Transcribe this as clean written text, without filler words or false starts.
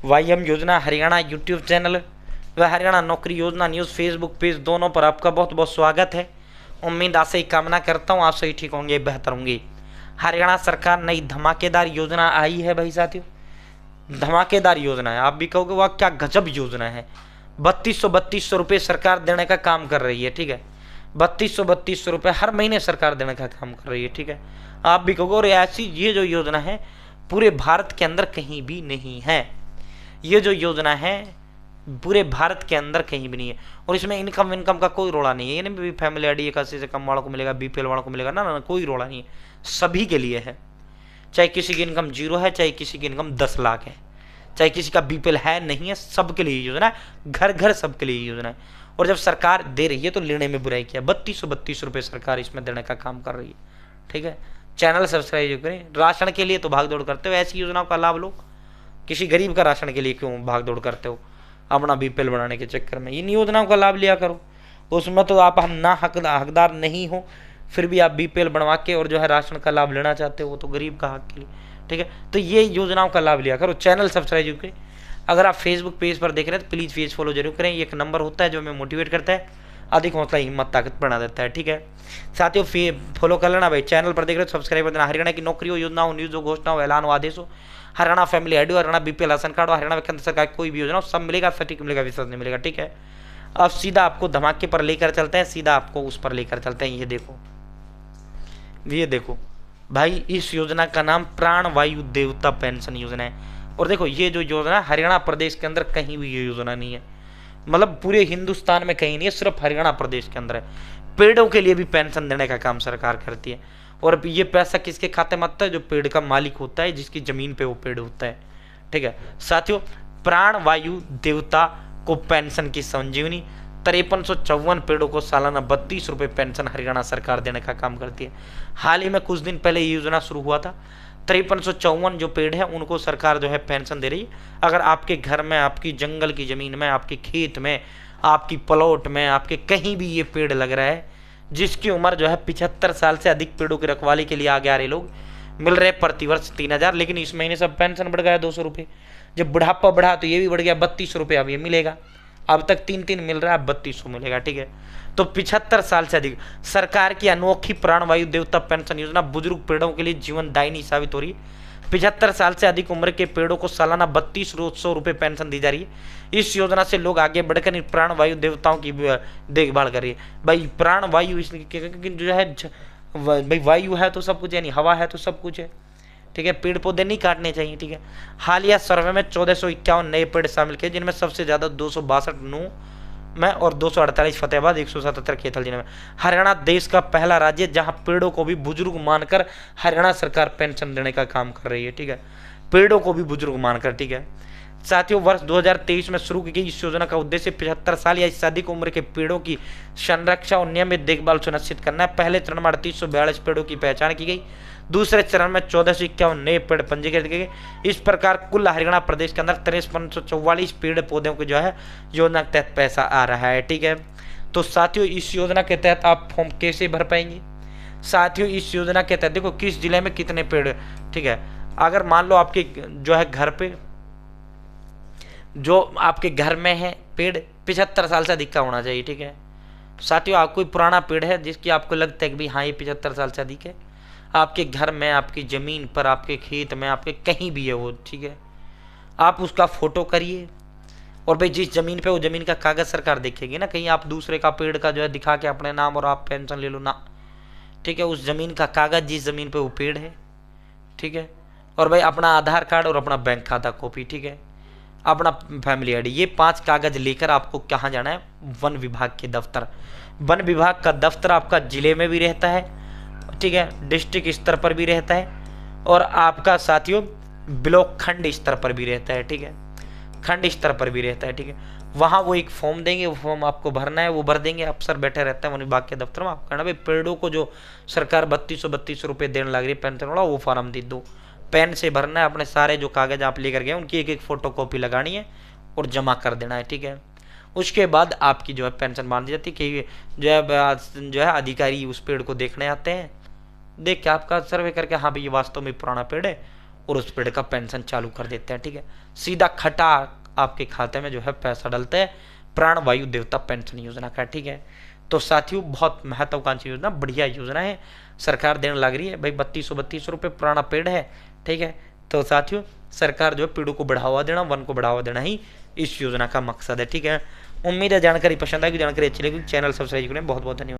वाईएम योजना Haryana YouTube channel व हरियाणा नौकरी योजना न्यूज़ फेसबुक पेज दोनों पर आपका बहुत बहुत स्वागत है। उम्मीद आशा ही कामना करता हूँ आप सही ठीक होंगे, बेहतर होंगे। हरियाणा सरकार नई धमाकेदार योजना आई है भाई साथियों, धमाकेदार योजना है। आप भी कहोगे वाह क्या गजब योजना है। 3200 रुपये सरकार देने का काम कर रही है, ठीक है। 3200 रुपये हर महीने सरकार देने का काम कर रही है, ठीक है। आप भी कहोगे और ऐसी ये जो योजना है पूरे भारत के अंदर कहीं भी नहीं है। ये जो योजना है पूरे भारत के अंदर कहीं भी नहीं है और इसमें इनकम का कोई रोड़ा नहीं है। ये नहीं भी फैमिली आईडी 81 से कम वालों को मिलेगा, बीपीएल वालों को मिलेगा, ना ना, कोई रोड़ा नहीं है। सभी के लिए है, चाहे किसी की इनकम 0 है, चाहे किसी की इनकम 10 लाख है, चाहे किसी का बीपीएल है नहीं है, सबके लिए योजना है। घर घर सबके लिए योजना है। और जब सरकार दे रही है तो लेने में बुराई क्या। 3200 रुपये सरकार इसमें देने का काम कर रही है, ठीक है। चैनल सब्सक्राइब करें। राशन के लिए तो भाग दौड़ करते हो, ऐसी योजनाओं का लाभ लो। किसी गरीब का राशन के लिए क्यों भाग दौड़ करते हो अपना बीपीएल बनाने के चक्कर में। इन योजनाओं का लाभ लिया करो। उसमें तो आप हम ना हकदार नहीं हो, फिर भी आप बीपीएल बनवा के और जो है राशन का लाभ लेना चाहते हो, वो तो गरीब का हक के लिए, ठीक है। तो ये योजनाओं का लाभ लिया करो। चैनल सब्सक्राइब करें। अगर आप फेसबुक पेज पर देख रहे हैं तो प्लीज़ पेज फॉलो जरूर करें। एक नंबर होता है जो हमें मोटिवेट करता है, अधिक हौसला हिम्मत ताकत बढ़ा देता है, ठीक है। साथियों फॉलो कर लेना भाई। चैनल पर देख रहे हो सब्सक्राइब कर देना। हरियाणा की नौकरियों, योजनाओं, न्यूज़, घोषणाओं, ऐलान, आदेशों, Haryana family ID, Haryana BPL ration card और हरियाणा केंद्र सरकार कोई भी योजना सब मिलेगा, सटीक मिलेगा, विश्वास नहीं मिलेगा, ठीक है। अब सीधा आपको धमाके पर लेकर चलते हैं, सीधा आपको उस पर लेकर चलते हैं। ये देखो भाई, इस योजना का नाम प्राण वायु देवता पेंशन योजना है। और देखो ये जो योजना हरियाणा प्रदेश के अंदर कहीं भी ये योजना नहीं है, मतलब पूरे हिंदुस्तान में कहीं नहीं है, सिर्फ हरियाणा प्रदेश के अंदर है। पेड़ों के लिए भी पेंशन देने का काम सरकार करती है। और ये पैसा किसके खाते में आता है? जो पेड़ का मालिक होता है, जिसकी जमीन पे वो पेड़ होता है, ठीक है। साथियों प्राण वायु देवता को पेंशन की संजीवनी 5354 पेड़ों को सालाना 32 रुपये पेंशन हरियाणा सरकार देने का काम करती है। हाल ही में कुछ दिन पहले ये योजना शुरू हुआ था। 5354 जो पेड़ है उनको सरकार जो है पेंशन दे रही है। अगर आपके घर में, आपकी जंगल की जमीन में, आपके खेत में, आपकी प्लॉट में, आपके कहीं भी ये पेड़ लग रहा है, जिसकी उम्र जो है 75 साल से अधिक, पेड़ों की रखवाली के लिए आगे आ रहे लोग, मिल रहे प्रतिवर्ष 3000। लेकिन इस महीने सब पेंशन बढ़ गया 200 रुपये। जब बुढ़ापा बढ़ा तो ये भी बढ़ गया 3200 रुपये अब ये मिलेगा। अब तक 3 मिल रहा है, 3200 मिलेगा, ठीक है। तो 75 साल से अधिक सरकार की अनोखी प्राणवायु देवता पेंशन योजना बुजुर्ग पेड़ों के लिए जीवन दायिनी साबित हो रही है। 75 साल से अधिक उम्र के पेड़ों को सालाना 3200 रुपये पेंशन दी जा रही है। इस योजना से लोग आगे बढ़कर इन प्राणवायु देवताओं की देखभाल कर रही है। भाई प्राणवायु जो है भाई, वायु है तो सब कुछ है, नहीं हवा है तो सब कुछ है, ठीक है। पेड़ पौधे नहीं काटने चाहिए, ठीक है। हालिया सर्वे में 1451 नए पेड़ शामिल किए, जिनमें सबसे ज्यादा 262 नूह में और 248 फतेहाबाद, 177 कैथल जिले में। हरियाणा देश का पहला राज्य जहां पेड़ों को भी बुजुर्ग मानकर हरियाणा सरकार पेंशन देने का काम कर रही है, ठीक है। पेड़ों को भी बुजुर्ग मानकर, ठीक है। साथियों वर्ष 2023 में शुरू की गई इस योजना का उद्देश्य 75 साल या इससे अधिक उम्र के पेड़ों की संरक्षा और नियमित देखभाल सुनिश्चित करना है। पहले चरण में 3842 पेड़ों की पहचान की गई, दूसरे चरण में 1451 नए पेड़ पंजीकृत किए गए। इस प्रकार कुल हरियाणा प्रदेश के अंदर 5344 पेड़ पौधों को जो है योजना के तहत पैसा आ रहा है, ठीक है। तो साथियों इस योजना के तहत आप फॉर्म कैसे भर पाएंगे? साथियों इस योजना के तहत देखो किस जिले में कितने पेड़, ठीक है। अगर मान लो आपके जो है घर पे, जो आपके घर में है पेड़ 75 साल से अधिक का होना चाहिए, ठीक है। साथियों आप कोई पुराना पेड़ है जिसकी आपको लगता है कि भाई हाँ ये 75 साल से अधिक है, आपके घर में, आपकी ज़मीन पर, आपके खेत में, आपके कहीं भी है वो, ठीक है। आप उसका फोटो करिए और भाई जिस ज़मीन पे वो ज़मीन का कागज़ सरकार देखेगी ना, कहीं आप दूसरे का पेड़ का जो है दिखा के अपने नाम और आप पेंशन ले लो ना, ठीक है। उस ज़मीन का कागज़ जिस ज़मीन पे वो पेड़ है, ठीक है। और भाई अपना आधार कार्ड और अपना बैंक खाता कॉपी, ठीक है, अपना फैमिली आईडी, ये 5 कागज लेकर आपको कहाँ जाना है? वन विभाग के दफ्तर। वन विभाग का दफ्तर आपका जिले में भी रहता है, ठीक है, डिस्ट्रिक्ट स्तर पर भी रहता है और आपका साथियों ब्लॉक खंड स्तर पर भी रहता है, ठीक है, खंड स्तर पर भी रहता है, ठीक है। वहाँ वो एक फॉर्म देंगे, वो फॉर्म आपको भरना है, वो भर देंगे, अफसर बैठे रहता है वन विभाग के दफ्तर में। आप कहना भाई पेड़ों को जो सरकार 3200 रुपये देने लग रही है पेंशन वाला, वो फॉर्म दे दो, पेन से भरना है, अपने सारे जो कागज आप लेकर गए उनकी एक फोटो कॉपी लगानी है और जमा कर देना है, ठीक है। उसके बाद आपकी जो है पेंशन मान दी जाती है कि जो है अधिकारी उस पेड़ को देखने आते हैं, देख के आपका सर्वे करके हाँ भाई ये वास्तव में पुराना पेड़ है और उस पेड़ का पेंशन चालू कर देते हैं। ठीक है, सीधा खटा आपके खाते में जो है पैसा डलता है प्राण वायु देवता पेंशन योजना का। ठीक है, तो साथियों बहुत महत्वाकांक्षी योजना, बढ़िया योजना है, सरकार देने लग रही है भाई। 3232 रुपये पुराना पेड़ है। ठीक है, तो साथियों सरकार जो है पेड़ों को बढ़ावा देना, वन को बढ़ावा देना ही इस योजना का मकसद है। ठीक है, उम्मीद है जानकारी पसंद आएगी, जानकारी अच्छी लगी, चैनल सब्सक्राइब करें। बहुत बहुत धन्यवाद।